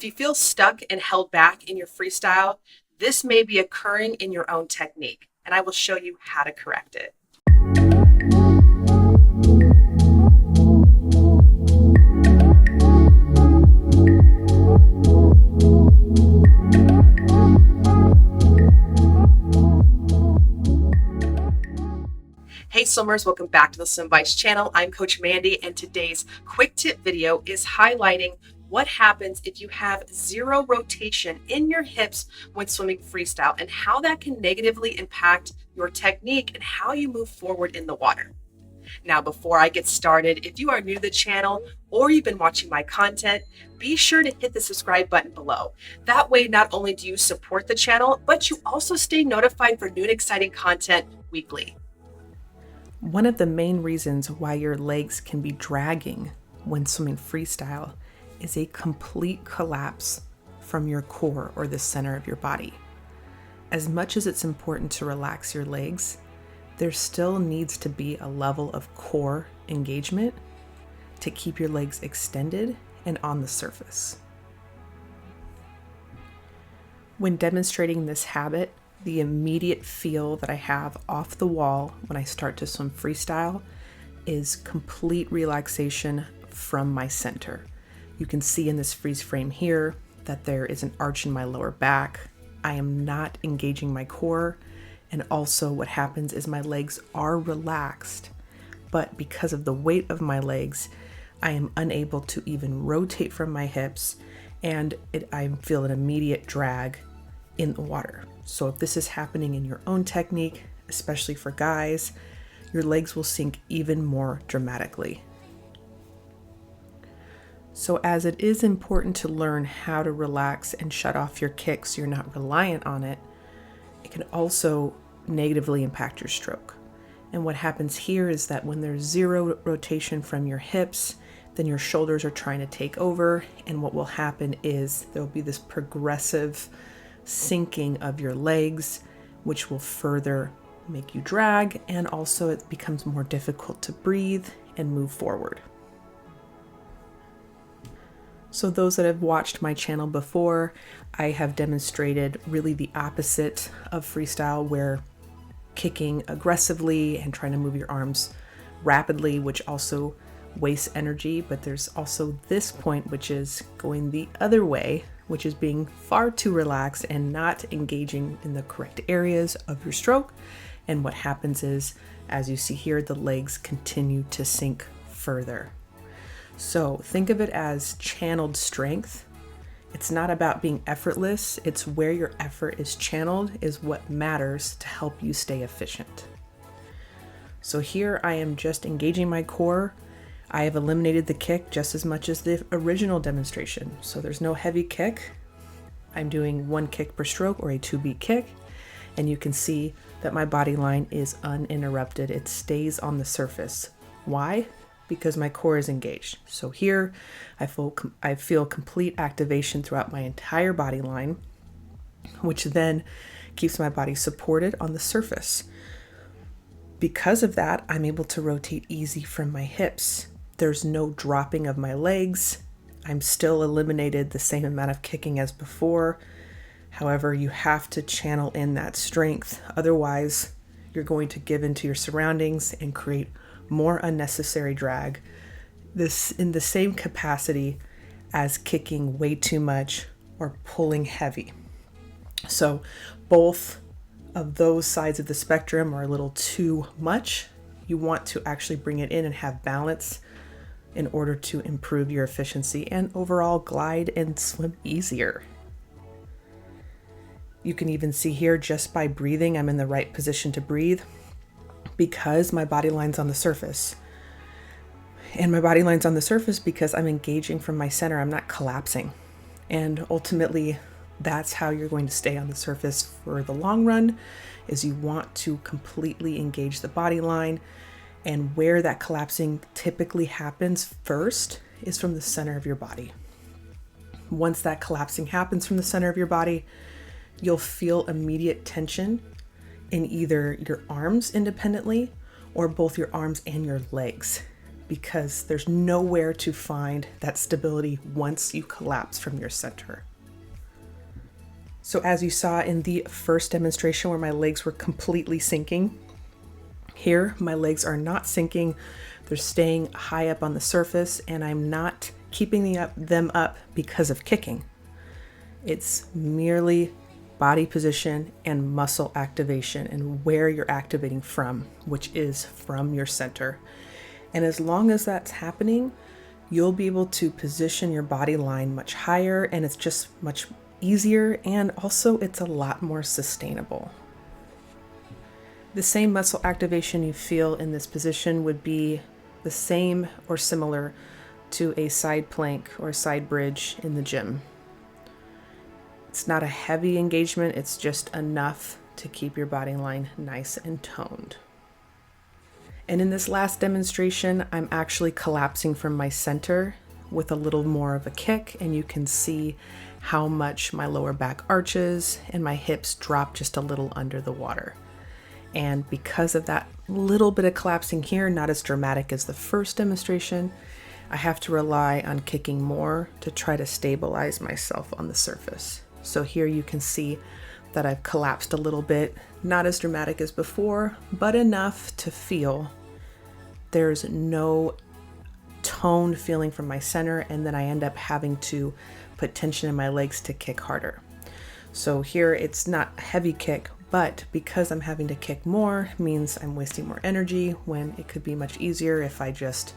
you feel stuck and held back in your freestyle, this may be occurring in your own technique, and I will show you how to correct it. Hey swimmers, welcome back to the Swim Bites channel. I'm Coach Mandy, and today's quick tip video is highlighting what happens if you have zero rotation in your hips when swimming freestyle and how that can negatively impact your technique and how you move forward in the water. Now, before I get started, if you are new to the channel or you've been watching my content, be sure to hit the subscribe button below. That way, not only do you support the channel, but you also stay notified for new and exciting content weekly. One of the main reasons why your legs can be dragging when swimming freestyle is a complete collapse from your core or the center of your body. As much as it's important to relax your legs, there still needs to be a level of core engagement to keep your legs extended and on the surface. When demonstrating this habit, the immediate feel that I have off the wall when I start to swim freestyle is complete relaxation from my center. You can see in this freeze frame here that there is an arch in my lower back. I am not engaging my core, and also what happens is my legs are relaxed, but because of the weight of my legs, I am unable to even rotate from my hips, and I feel an immediate drag in the water. So if this is happening in your own technique, especially for guys, your legs will sink even more dramatically. So as it is important to learn how to relax and shut off your kick so you're not reliant on it, it can also negatively impact your stroke. And what happens here is that when there's zero rotation from your hips, then your shoulders are trying to take over, and what will happen is there will be this progressive sinking of your legs, which will further make you drag, and also it becomes more difficult to breathe and move forward. So those that have watched my channel before, I have demonstrated really the opposite of freestyle, where kicking aggressively and trying to move your arms rapidly, which also wastes energy, but there's also this point, which is going the other way, which is being far too relaxed and not engaging in the correct areas of your stroke. And what happens is, as you see here, the legs continue to sink further. So think of it as channeled strength. It's not about being effortless. It's where your effort is channeled is what matters to help you stay efficient. So here I am just engaging my core. I have eliminated the kick just as much as the original demonstration. So there's no heavy kick. I'm doing one kick per stroke, or a 2-beat kick. And you can see that my body line is uninterrupted. It stays on the surface. Why? Because my core is engaged. So here I feel complete activation throughout my entire body line, which then keeps my body supported on the surface. Because of that, I'm able to rotate easy from my hips. There's no dropping of my legs. I'm still eliminated the same amount of kicking as before. However, you have to channel in that strength. Otherwise, you're going to give into your surroundings and create more unnecessary drag. This in the same capacity as kicking way too much or pulling heavy. So both of those sides of the spectrum are a little too much. You want to actually bring it in and have balance in order to improve your efficiency and overall glide and swim easier. You can even see here, just by breathing, I'm in the right position to breathe because my body line's on the surface. And my body line's on the surface because I'm engaging from my center. I'm not collapsing. And ultimately, that's how you're going to stay on the surface for the long run, is you want to completely engage the body line. And where that collapsing typically happens first is from the center of your body. Once that collapsing happens from the center of your body, you'll feel immediate tension in either your arms independently or both your arms and your legs. because there's nowhere to find that stability once you collapse from your center. So as you saw in the first demonstration where my legs were completely sinking, here my legs are not sinking. They're staying high up on the surface, and I'm not keeping them up because of kicking. It's merely body position and muscle activation and where you're activating from, which is from your center. And as long as that's happening, you'll be able to position your body line much higher, and it's just much easier, and also it's a lot more sustainable. The same muscle activation you feel in this position would be the same or similar to a side plank or side bridge in the gym. It's not a heavy engagement, it's just enough to keep your body line nice and toned. And in this last demonstration, I'm actually collapsing from my center with a little more of a kick, and you can see how much my lower back arches and my hips drop just a little under the water. And because of that little bit of collapsing here, not as dramatic as the first demonstration, I have to rely on kicking more to try to stabilize myself on the surface. So here you can see that I've collapsed a little bit, not as dramatic as before, but enough to feel there's no toned feeling from my center, and then I end up having to put tension in my legs to kick harder. So here it's not a heavy kick, but because I'm having to kick more means I'm wasting more energy when it could be much easier if I just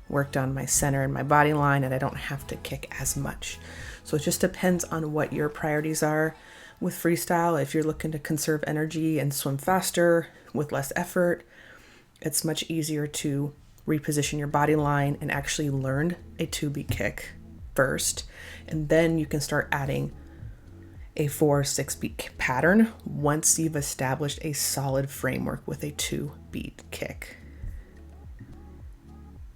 worked on my center and my body line and I don't have to kick as much. So it just depends on what your priorities are with freestyle. If you're looking to conserve energy and swim faster with less effort, it's much easier to reposition your body line and actually learn a 2-beat kick first, and then you can start adding a 4 or 6-beat pattern once you've established a solid framework with a 2-beat kick.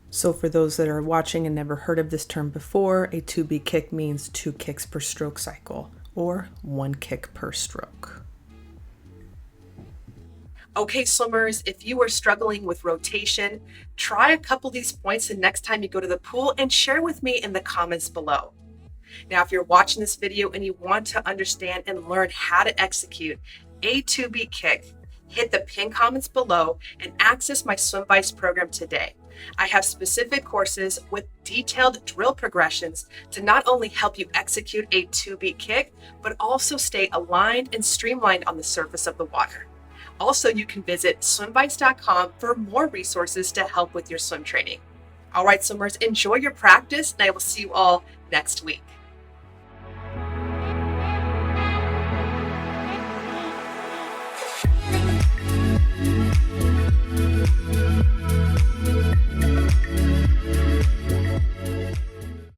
So for those that are watching and never heard of this term before, a 2-beat kick means 2 kicks per stroke cycle, or 1 kick per stroke. Okay, swimmers, if you are struggling with rotation, try a couple of these points the next time you go to the pool and share with me in the comments below. Now, if you're watching this video and you want to understand and learn how to execute a 2-beat kick, hit the pinned comments below and access my SwimVice program today. I have specific courses with detailed drill progressions to not only help you execute a 2-beat kick, but also stay aligned and streamlined on the surface of the water. Also, you can visit swimvice.com for more resources to help with your swim training. All right, swimmers, enjoy your practice, and I will see you all next week.